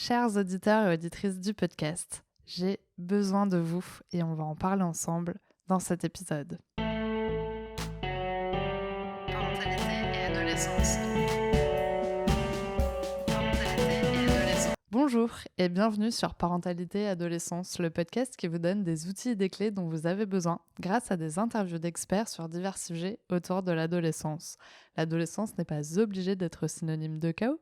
Chers auditeurs et auditrices du podcast, j'ai besoin de vous et on va en parler ensemble dans cet épisode. Parentalité et adolescence. Bonjour et bienvenue sur Parentalité et Adolescence, le podcast qui vous donne des outils et des clés dont vous avez besoin grâce à des interviews d'experts sur divers sujets autour de l'adolescence. L'adolescence n'est pas obligée d'être synonyme de chaos,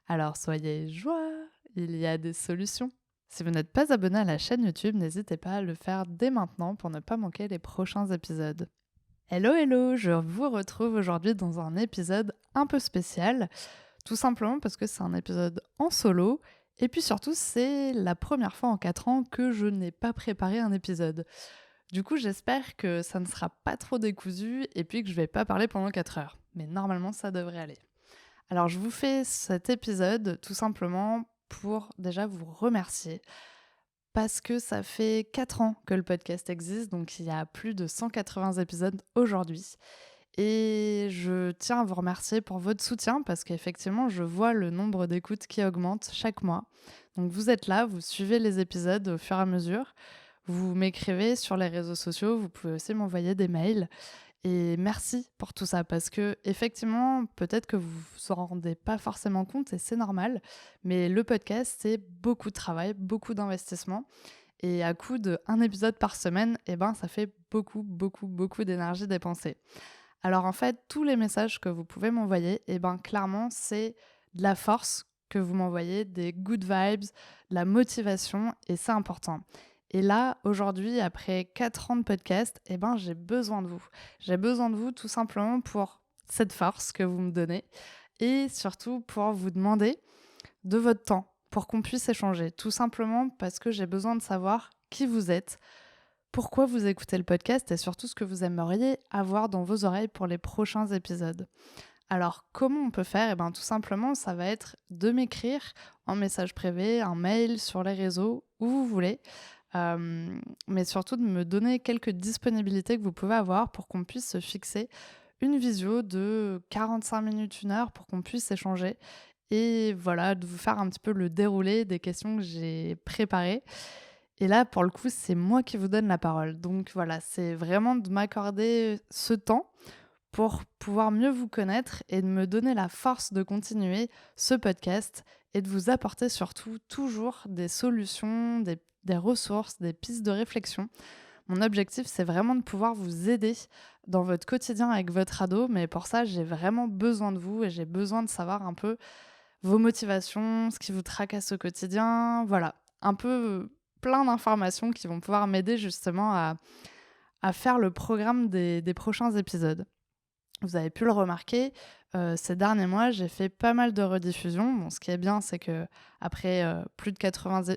alors soyez joie, il y a des solutions. Si vous n'êtes pas abonné à la chaîne YouTube, n'hésitez pas à le faire dès maintenant pour ne pas manquer les prochains épisodes. Hello, je vous retrouve aujourd'hui dans un épisode un peu spécial, tout simplement parce que c'est un épisode en solo. Et puis surtout, c'est la première fois en 4 ans que je n'ai pas préparé un épisode. Du coup, j'espère que ça ne sera pas trop décousu et puis que je vais pas parler pendant 4 heures. Mais normalement, ça devrait aller. Alors, je vous fais cet épisode tout simplement pour déjà vous remercier. Parce que ça fait 4 ans que le podcast existe, donc il y a plus de 180 épisodes aujourd'hui. Et je tiens à vous remercier pour votre soutien parce qu'effectivement, je vois le nombre d'écoutes qui augmente chaque mois. Donc vous êtes là, vous suivez les épisodes au fur et à mesure. Vous m'écrivez sur les réseaux sociaux, vous pouvez aussi m'envoyer des mails. Et merci pour tout ça parce que effectivement, peut-être que vous vous en rendez pas forcément compte et c'est normal, mais le podcast, c'est beaucoup de travail, beaucoup d'investissement. Et à coup de un épisode par semaine, ça fait beaucoup d'énergie dépensée. Alors en fait, tous les messages que vous pouvez m'envoyer, clairement, c'est de la force que vous m'envoyez, des good vibes, de la motivation, et c'est important. Et là, aujourd'hui, après 4 ans de podcast, j'ai besoin de vous. J'ai besoin de vous tout simplement pour cette force que vous me donnez et surtout pour vous demander de votre temps pour qu'on puisse échanger. Tout simplement parce que j'ai besoin de savoir qui vous êtes, pourquoi vous écoutez le podcast et surtout ce que vous aimeriez avoir dans vos oreilles pour les prochains épisodes. Alors, comment on peut faire ? Tout simplement, ça va être de m'écrire en message privé, un mail, sur les réseaux, où vous voulez. Mais surtout de me donner quelques disponibilités que vous pouvez avoir pour qu'on puisse se fixer une visio de 45 minutes, 1 heure pour qu'on puisse échanger. Et voilà, de vous faire un petit peu le déroulé des questions que j'ai préparées. Et là, pour le coup, c'est moi qui vous donne la parole. Donc voilà, c'est vraiment de m'accorder ce temps pour pouvoir mieux vous connaître et de me donner la force de continuer ce podcast et de vous apporter surtout toujours des solutions, des ressources, des pistes de réflexion. Mon objectif, c'est vraiment de pouvoir vous aider dans votre quotidien avec votre ado, mais pour ça, j'ai vraiment besoin de vous et j'ai besoin de savoir un peu vos motivations, ce qui vous tracasse au quotidien, voilà, un peu plein d'informations qui vont pouvoir m'aider justement à faire le programme des prochains épisodes. Vous avez pu le remarquer, ces derniers mois, j'ai fait pas mal de rediffusions. Bon, ce qui est bien, c'est qu'après plus de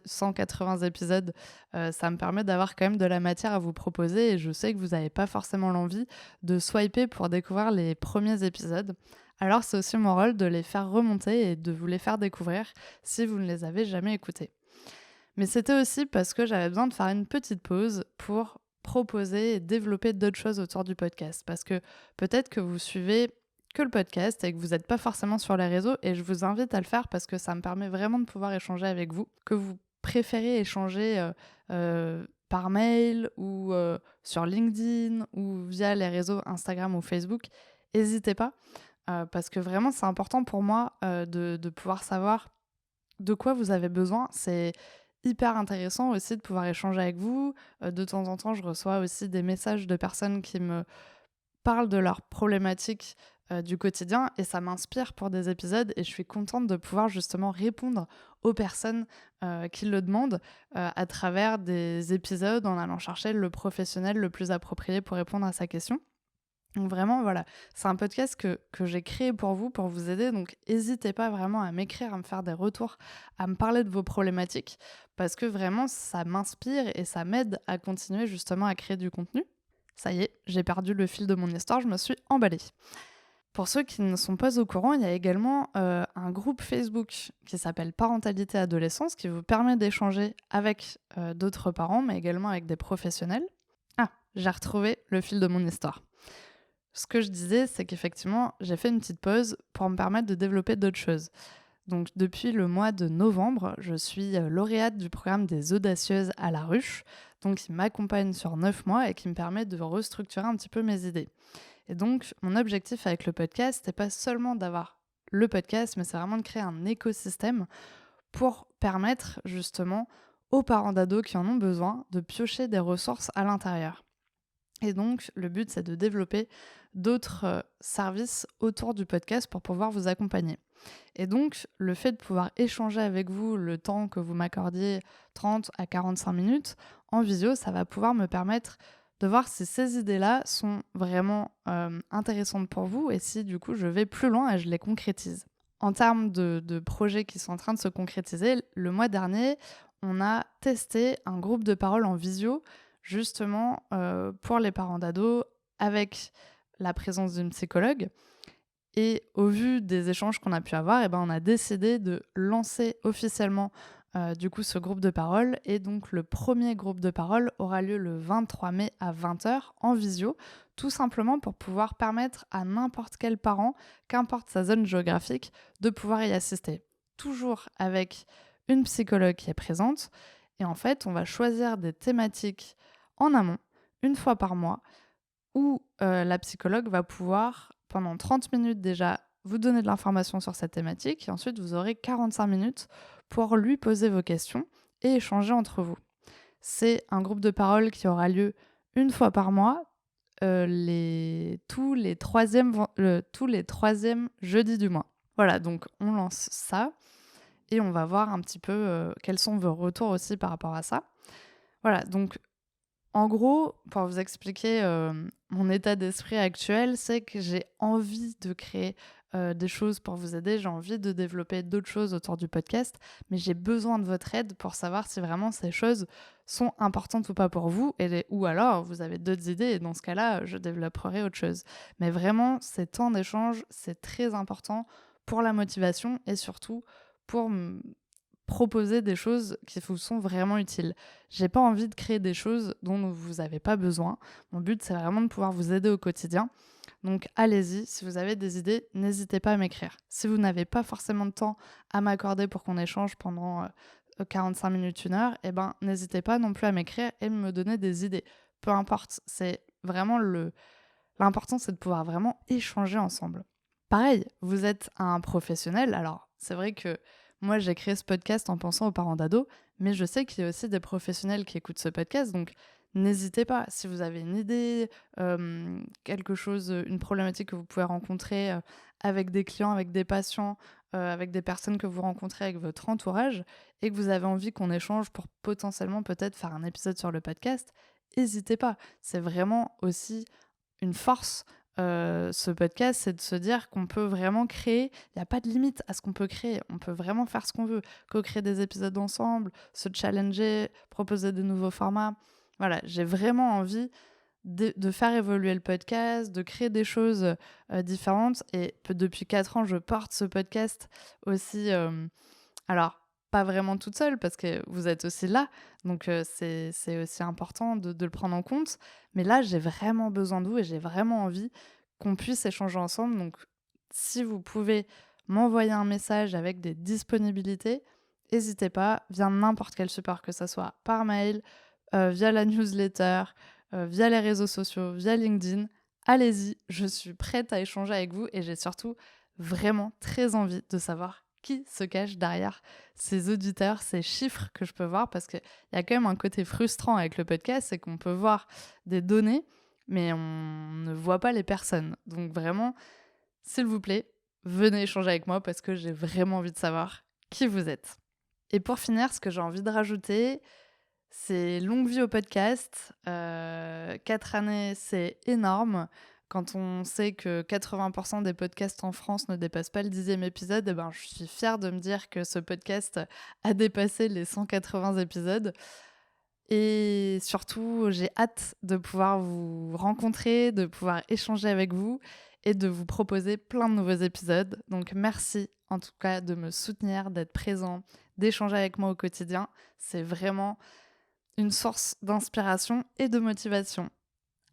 180 épisodes, ça me permet d'avoir quand même de la matière à vous proposer et je sais que vous n'avez pas forcément l'envie de swiper pour découvrir les premiers épisodes. Alors c'est aussi mon rôle de les faire remonter et de vous les faire découvrir si vous ne les avez jamais écoutés. Mais c'était aussi parce que j'avais besoin de faire une petite pause pour proposer et développer d'autres choses autour du podcast. Parce que peut-être que vous suivez que le podcast et que vous n'êtes pas forcément sur les réseaux et je vous invite à le faire parce que ça me permet vraiment de pouvoir échanger avec vous. Que vous préférez échanger par mail ou sur LinkedIn ou via les réseaux Instagram ou Facebook, n'hésitez pas parce que vraiment c'est important pour moi de pouvoir savoir de quoi vous avez besoin. C'est hyper intéressant aussi de pouvoir échanger avec vous. De temps en temps, je reçois aussi des messages de personnes qui me parlent de leurs problématiques du quotidien et ça m'inspire pour des épisodes et je suis contente de pouvoir justement répondre aux personnes qui le demandent à travers des épisodes en allant chercher le professionnel le plus approprié pour répondre à sa question. Donc vraiment, voilà, c'est un podcast que j'ai créé pour vous aider. Donc n'hésitez pas vraiment à m'écrire, à me faire des retours, à me parler de vos problématiques, parce que vraiment, ça m'inspire et ça m'aide à continuer justement à créer du contenu. Ça y est, j'ai perdu le fil de mon histoire, je me suis emballée. Pour ceux qui ne sont pas au courant, il y a également un groupe Facebook qui s'appelle Parentalité Adolescence, qui vous permet d'échanger avec d'autres parents, mais également avec des professionnels. Ah, j'ai retrouvé le fil de mon histoire. Ce que je disais, c'est qu'effectivement, j'ai fait une petite pause pour me permettre de développer d'autres choses. Donc depuis le mois de novembre, je suis lauréate du programme des Audacieuses à la Ruche, donc qui m'accompagne sur 9 mois et qui me permet de restructurer un petit peu mes idées. Et donc mon objectif avec le podcast, c'est pas seulement d'avoir le podcast, mais c'est vraiment de créer un écosystème pour permettre justement aux parents d'ados qui en ont besoin de piocher des ressources à l'intérieur. Et donc, le but, c'est de développer d'autres services autour du podcast pour pouvoir vous accompagner. Et donc, le fait de pouvoir échanger avec vous le temps que vous m'accordiez, 30 à 45 minutes, en visio, ça va pouvoir me permettre de voir si ces idées-là sont vraiment intéressantes pour vous et si, du coup, je vais plus loin et je les concrétise. En termes de projets qui sont en train de se concrétiser, le mois dernier, on a testé un groupe de parole en visio justement pour les parents d'ados avec la présence d'une psychologue. Et au vu des échanges qu'on a pu avoir, on a décidé de lancer officiellement du coup ce groupe de parole. Et donc le premier groupe de parole aura lieu le 23 mai à 20h en visio, tout simplement pour pouvoir permettre à n'importe quel parent, qu'importe sa zone géographique, de pouvoir y assister. Toujours avec une psychologue qui est présente. Et en fait, on va choisir des thématiques en amont, une fois par mois, où la psychologue va pouvoir, pendant 30 minutes déjà, vous donner de l'information sur cette thématique, et ensuite vous aurez 45 minutes pour lui poser vos questions et échanger entre vous. C'est un groupe de parole qui aura lieu une fois par mois, tous les troisièmes jeudis du mois. Voilà, donc on lance ça, et on va voir un petit peu quels sont vos retours aussi par rapport à ça. Voilà, donc en gros, pour vous expliquer mon état d'esprit actuel, c'est que j'ai envie de créer des choses pour vous aider, j'ai envie de développer d'autres choses autour du podcast, mais j'ai besoin de votre aide pour savoir si vraiment ces choses sont importantes ou pas pour vous, ou alors vous avez d'autres idées, et dans ce cas-là, je développerai autre chose. Mais vraiment, ces temps d'échange, c'est très important pour la motivation et surtout pour proposer des choses qui vous sont vraiment utiles. J'ai pas envie de créer des choses dont vous n'avez pas besoin. Mon but, c'est vraiment de pouvoir vous aider au quotidien. Donc allez-y, si vous avez des idées, n'hésitez pas à m'écrire. Si vous n'avez pas forcément de temps à m'accorder pour qu'on échange pendant 45 minutes, 1 heure, n'hésitez pas non plus à m'écrire et me donner des idées. Peu importe, c'est vraiment l'important, c'est de pouvoir vraiment échanger ensemble. Pareil, vous êtes un professionnel, alors c'est vrai que moi j'ai créé ce podcast en pensant aux parents d'ados, mais je sais qu'il y a aussi des professionnels qui écoutent ce podcast, donc n'hésitez pas, si vous avez une idée, quelque chose, une problématique que vous pouvez rencontrer avec des clients, avec des patients, avec des personnes que vous rencontrez avec votre entourage, et que vous avez envie qu'on échange pour potentiellement peut-être faire un épisode sur le podcast, n'hésitez pas. C'est vraiment aussi une force, ce podcast, c'est de se dire qu'on peut vraiment créer. Il y a pas de limite à ce qu'on peut créer. On peut vraiment faire ce qu'on veut, co-créer des épisodes ensemble, se challenger, proposer de nouveaux formats. Voilà, j'ai vraiment envie de faire évoluer le podcast, de créer des choses différentes. Et depuis 4 ans, je porte ce podcast aussi. Alors, pas vraiment toute seule, parce que vous êtes aussi là, donc c'est aussi important de le prendre en compte. Mais là, j'ai vraiment besoin de vous et j'ai vraiment envie qu'on puisse échanger ensemble. Donc, si vous pouvez m'envoyer un message avec des disponibilités, n'hésitez pas, via n'importe quel support, que ce soit par mail, via la newsletter, via les réseaux sociaux, via LinkedIn. Allez-y, je suis prête à échanger avec vous et j'ai surtout vraiment très envie de savoir qui se cache derrière ces auditeurs, ces chiffres que je peux voir, parce qu'il y a quand même un côté frustrant avec le podcast, c'est qu'on peut voir des données, mais on ne voit pas les personnes. Donc vraiment, s'il vous plaît, venez échanger avec moi parce que j'ai vraiment envie de savoir qui vous êtes. Et pour finir, ce que j'ai envie de rajouter, c'est longue vie au podcast. 4 années, c'est énorme. Quand on sait que 80% des podcasts en France ne dépassent pas le 10e épisode, je suis fière de me dire que ce podcast a dépassé les 180 épisodes. Et surtout, j'ai hâte de pouvoir vous rencontrer, de pouvoir échanger avec vous et de vous proposer plein de nouveaux épisodes. Donc merci en tout cas de me soutenir, d'être présent, d'échanger avec moi au quotidien. C'est vraiment une source d'inspiration et de motivation.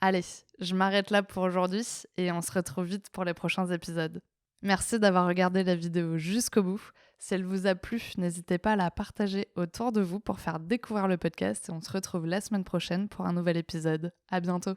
Allez, je m'arrête là pour aujourd'hui et on se retrouve vite pour les prochains épisodes. Merci d'avoir regardé la vidéo jusqu'au bout. Si elle vous a plu, n'hésitez pas à la partager autour de vous pour faire découvrir le podcast et on se retrouve la semaine prochaine pour un nouvel épisode. À bientôt.